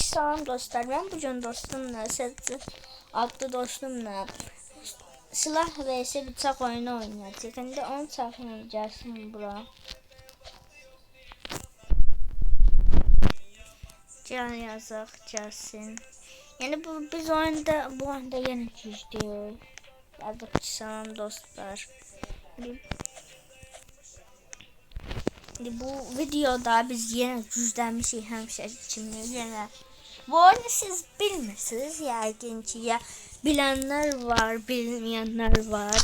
Salam dostlar, ben bugün dostumla, adlı dostumla silah vs bıçak oyunu oynayacağız. Şimdi 10 saniye gelsin bura. Can yazaq gelsin. Yani biz bu oyunda yeni güçlüyük. Yazıq ki salam dostlar. Bu videoda biz yine güçlenmişik həmişə kimi yenə. Bu oyunu siz bilmirsiniz yəqin ki, ya bilenler var, bilmeyenler var.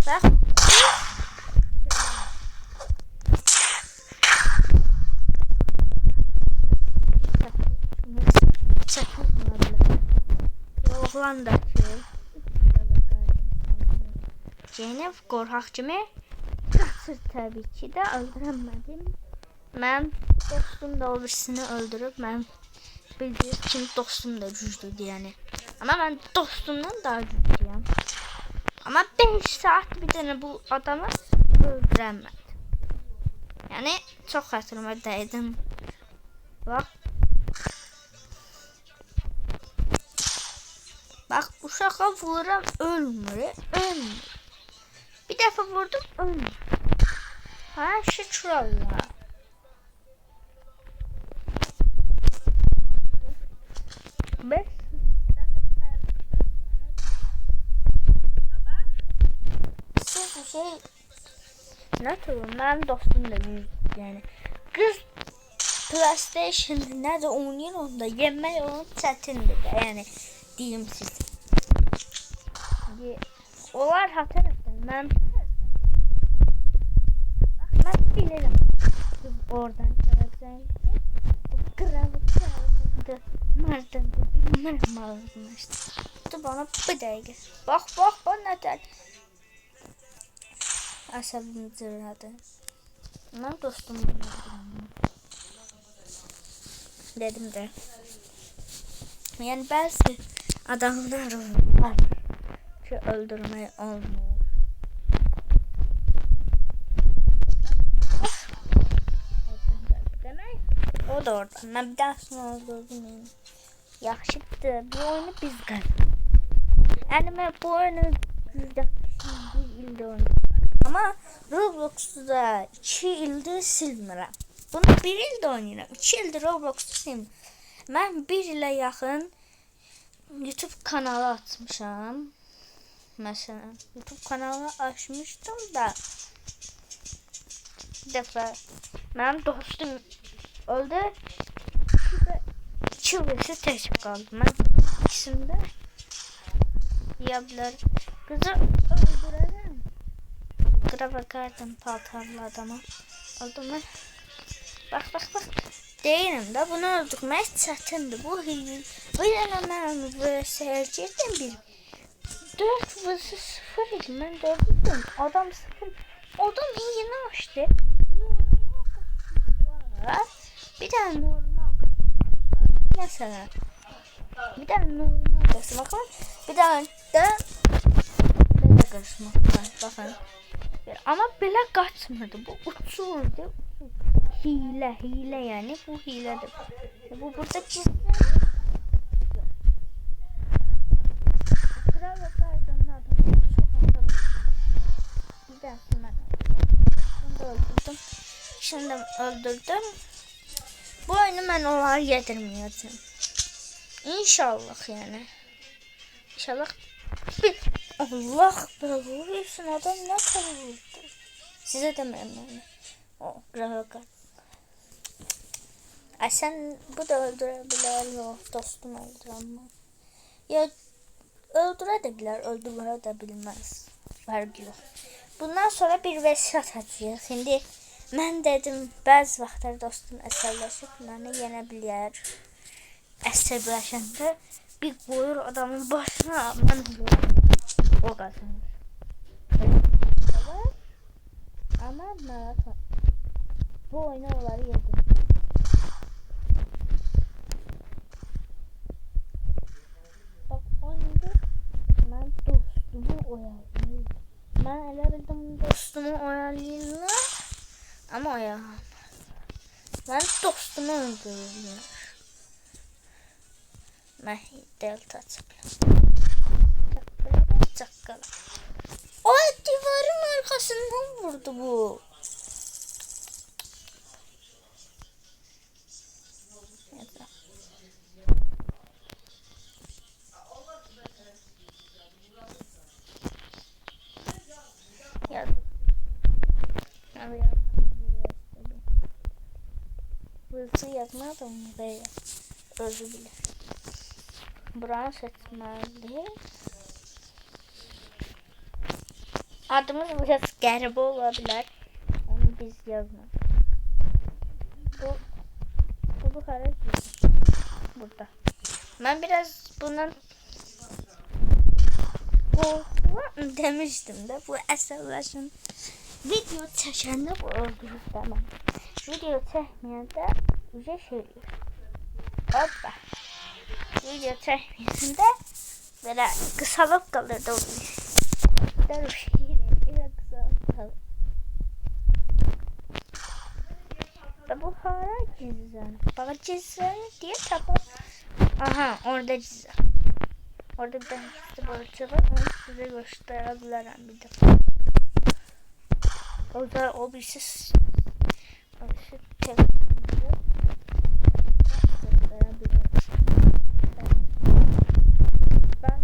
Bak. Oğlandakı Zeynep qorxaq kimi qaçır təbii ki də öldürəmədim. Mən dostum da o birisini öldürüb, mən bildiğim kimi dostum da güclüdür yani. Ama mən dostumdan daha güclüyəm. Ama 5 saat bir dənə bu adamı öldürəmədim. Yani çox xətrimə dəydim. Bak. Bak uşağa vururam ölmür. Bir defa vurdum ölmür. Ha şükür Allah. Beş. Siz bir şey ne türlü benim dostum da büyük yani. Kız PlayStation'da nerede oynuyor onda yemek onun çətindir də yani diyeyim size. Onlar hatar etsin. Ben bilirim. Oradan geleceğim. Bu kralı çaldı. Mardın bilmem almıştı. Dur bana bir dakika. Bak ne der. Asabım zırladı. Ben dostum dedim de. Yani bazı adamlar var. Öldürmeyi olmuyor. Demek o da oradan. Ben bir daha sonra öldürdüm yani. Yaxşıdır. Bu oyunu biz qazanırıq. Yani ben bu oyunu bir ildə oynadım. Ama Roblox'da 2 ildir silmirəm. Bunu 1 ildə oynayıram. 2 ildir Roblox'da silmirəm. Ben 1 ilə yaxın YouTube kanalı açmışam. Mesela YouTube kanalı açmıştım da bir defa benim dostum öldü. 2 verisi tek kaldı. Ben ikisinde diyebilir. Kızı öldürelim. Kıra bakardım paltarlı adama. Oldu mu? Bak. Değilim de bunu öldürmek çətindir. Bu yana mən VS'ciydim bir. 4 vs 0 idi. Ben 4'üydüm. Adam 0. Adam yeni açtı. Bir tane normal mesela. Bir tane normal kaçmak var. Bir tane de böyle kaçmak var. Bakın. Ama böyle kaçmadı. Bu uçurdu. Hile yani. Bu hiledir. Bu burada çizgi. Şimdi öldürdüm. Bu oyunu ben onlara yedirmeyeceğim. İnşallah yani. İnşallah. Allah be vuruyorsun adam ne kadar vurdu. Size demiyorum yani. O rahat. Sen bu da öldürebilir yok dostum öldüremez. Ya öldürebilir öldürmeyebilmez. Farkı yok. Bundan sonra bir vəsiyyət atacağıq. Şimdi mən dedim bəzi vaxtlar dostum əsəbləşib məni yenə bilər. Əsəbləşəndə bir qoyur adamın başına mən o qazanır. Ama maraton. Bu oyunu onları yedim. Bak oyunda ben Ben elə bildim dostumu oyalayırlar. Ama oyalamaz. Ben dostumu öldürürler. Ben delta çıkıyorum. Çakkala. Ay, divarın arkasından vurdu bu. Hızlı yazmadım veya özü bilir. Buranı seçmeli. Adımız biraz qəribə olabilir. Onu biz yazmadık. Bu hara gidiyor? Burada. Ben biraz bundan korkuyorum demiştim de bu əsəbləşin. Video çəkəndə bu öldürür demem. Video çəkməyəndə üzə şey olur. Hoppa. Video çəkməyəndə belə qısalıb qalır da o bir. Elə qısalıb qalır. Və bu hara cizən? Bax cizəni deyə tapar. Aha, orada cizən. Orada bir tane gizli borcu var. Onu size gösterebilirim bir de. O da o birisi telefonda gösterebilirim. Ben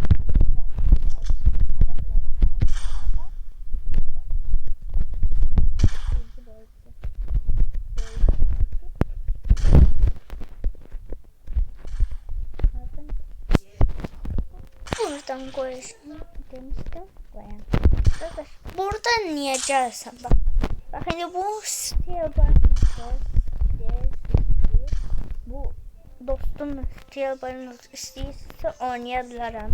buradan koyasın demiştim. Koyalım. Burada niye gelsen bak. Bak hani bu bu dostum Steelbar'ın istəyirsə oynayabilirim.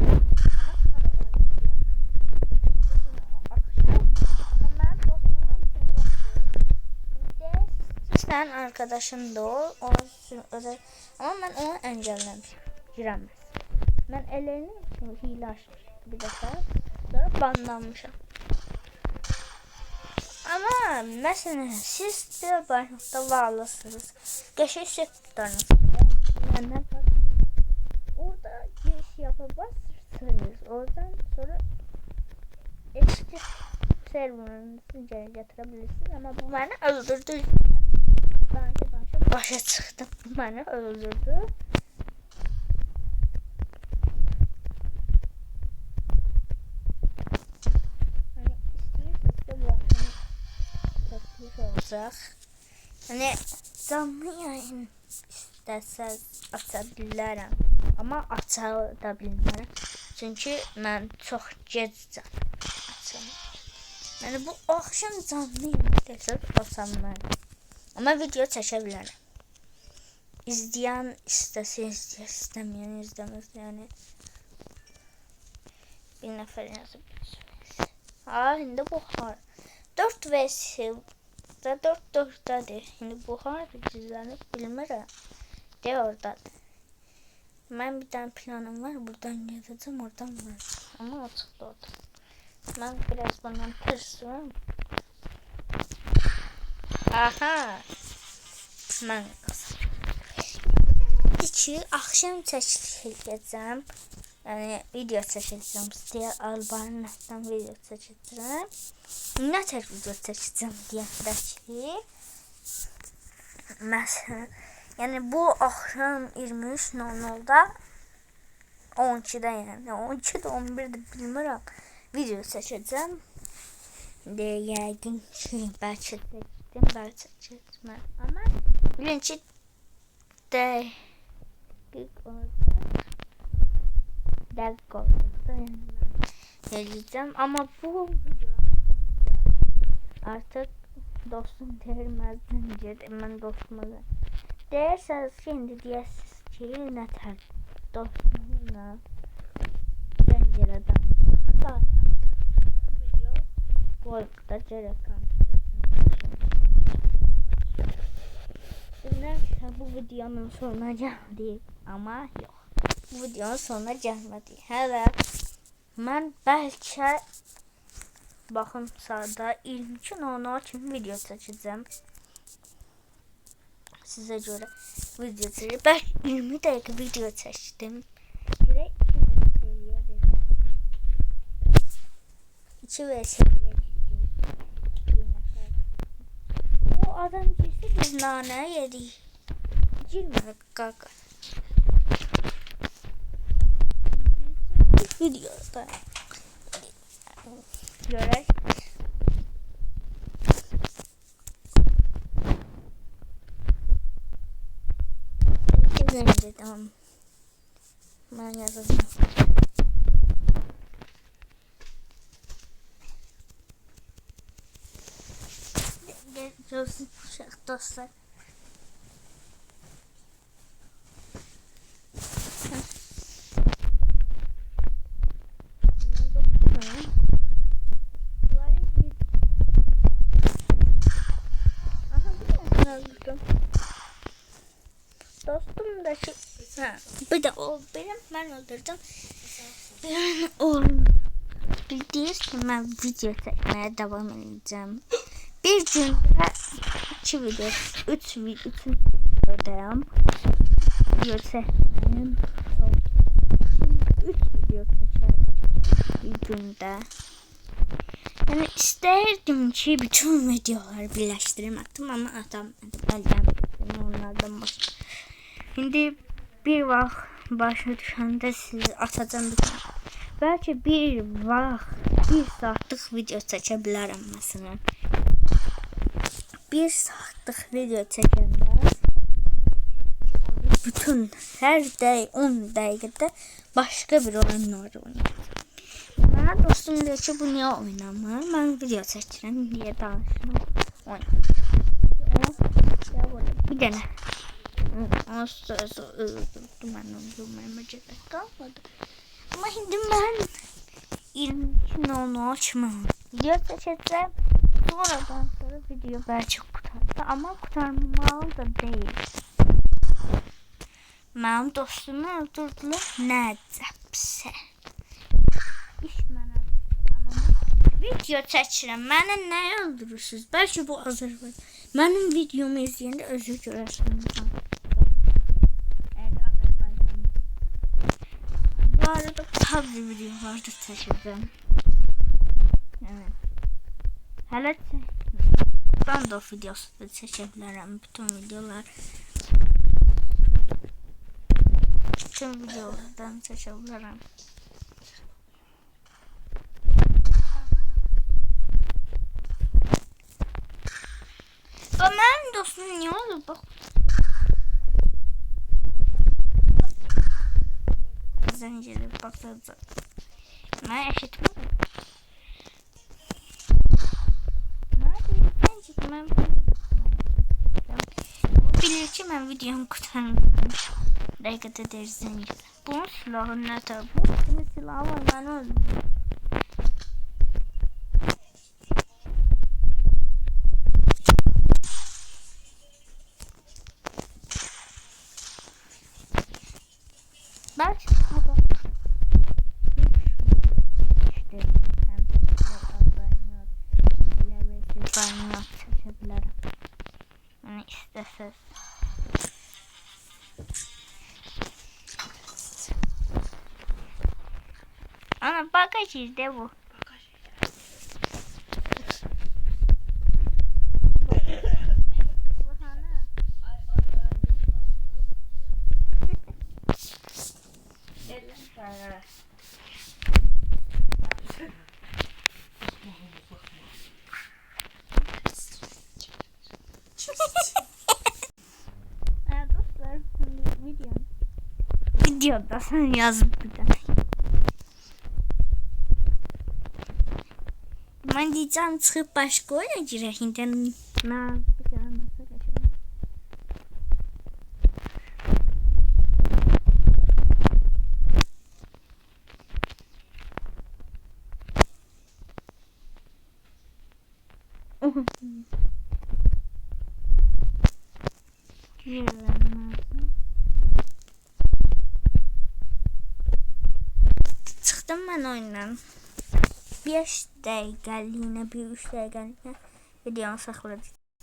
Sen arkadaşın da ol. Ama ben onu engellemişim. Giremez. Ben ellerini hile açmıştım bir defa. Sonra banlanmışım. Ama mesela siz Steelbar'da varlısınız. Geçiş tutarınız. Yani orada giriş yapabilirsiniz. Oradan sonra eski serverınızı geri getirebilirsiniz. Ama bu beni öldürdü. Danışa başa çıktım. Bu beni öldürdü. Hani istiyorsanız da bu akşam teklif olacak. Hani canlı yayın istəsəz aça bilərəm. Amma aça da bilmərəm. Çünki mən çox gec açım. Yəni bu axşam canlı yayın istəsəz aça bilərəm. Amma video çəkə bilərəm. İzləyən istəsə izləyər, istəməyən izləməz. Yəni bir nəfər yazıb. İndi bu har. 4 vs 4-4'dadır. Şimdi bu harbi gizlenip bilmirəm. De oradadır. Ben bir tane planım var. Buradan geleceğim, oradan vuracağım. Ama açıkta orada. Ben biraz bundan tırsıyorum. Aha. Ben kazanacağım. İki akşam çəkəcəm. Yani video çəkəcəm. Steelbar'dan video çəkəcəm. Ne tür video çəkəcəm deyəndə ki, məsələn, yəni bu axşam 23:00-da 12-də yəni 12-də 11-də bilmirəm video çəkəcəm. Yəqin ki, bəlkə çəkdim, bəlkə çəkməm. Amma bilin ki, dəqiq olacaq. Eləyəcəm. Amma bu video artık dostum değirmezden girdim. Ben dostuma da. Derseniz şimdi diyesiz ki ne ter dostumla pencereden sonra video koyukta cerekan. Neyse bu videonun sonuna geldi ama yok. Bu videonun sonuna gelmedi. Evet. Ben belki Bakın sağda 22.00 kimi video çəkəcəm. Sizə görə video çəkəcəm. Ben 20 dəqiqə video çəkdim. Direkt 2 vs''ye gittim. O adam girse biz nane yedik. Girme kaka. Videoda görək. Güzel tamam. Ben yazdım. Görsün dostlar. Dostum da bir de o benim ben öldürdüm. Yani oğlum bildiğiniz gibi ben video çekmeye devam edeceğim. Bir günde 2 video, 3 videodayım. Video çekmeyim. 3 video çekerim bir günde. Yani isterdim ki bütün videoları birleştireyim ama adam onlardan başka. Şimdi bir vaxt başa düşəndə sizi atacağım bir tane. Belki bir vaxt 1 saatlik video çəkə bilərəm məsələn. 1 saatlik video çəkəndə bütün her day 10 dəqiqədə başka bir oyunlar oynayacağım. Bana dostum diyor ki bu niye oynamır? Ben video çəkirəm diye danışıram. Bir dənə. Asla öldürdüm ben öldürmeme gerek kalmadı. Ama şimdi ben 22.00 açmam. Video çekeceğim. Sonradan sonra video belki kurtardı ama kurtarmalı da değil. Benim dostumu öldürdüler. Ne əcəbsə. İş mənə tamam. Video çəkirəm. Məni nəyə öldürürsünüz? Belki bu Azərbaycan. Mənim videomu izləyəndə özür görərsiniz. Bu arada PUBG videoları da çəkəcəm. Evet. Hələ standoff videosu da çəkə bilərəm. Bütün videolar. Bütün videolardan çəkə bilərəm. Və mənim dostum niyə olur? Bax. Zənciri baxacaq. Mən eşitmədim. Mən bilir ki mən videomu kurtarmışam. Dəqiqədə deyir zəncir. Bunun silahı nə tabi? Bunun silahı var, mən öldüm. Belki bu da çekebilirim. Yani istesez. Ana bagaj işte bu. Dostlar, videoda sen yazıp bir tane. Ben diyeceğim çıkıp başka oyuna girək. İnternet bir kere nasıl geçiyor? Çıktım ben oyundan. 5 dəqiqəliyinə, bir 3 dəqiqəliyinə videonu saxladım.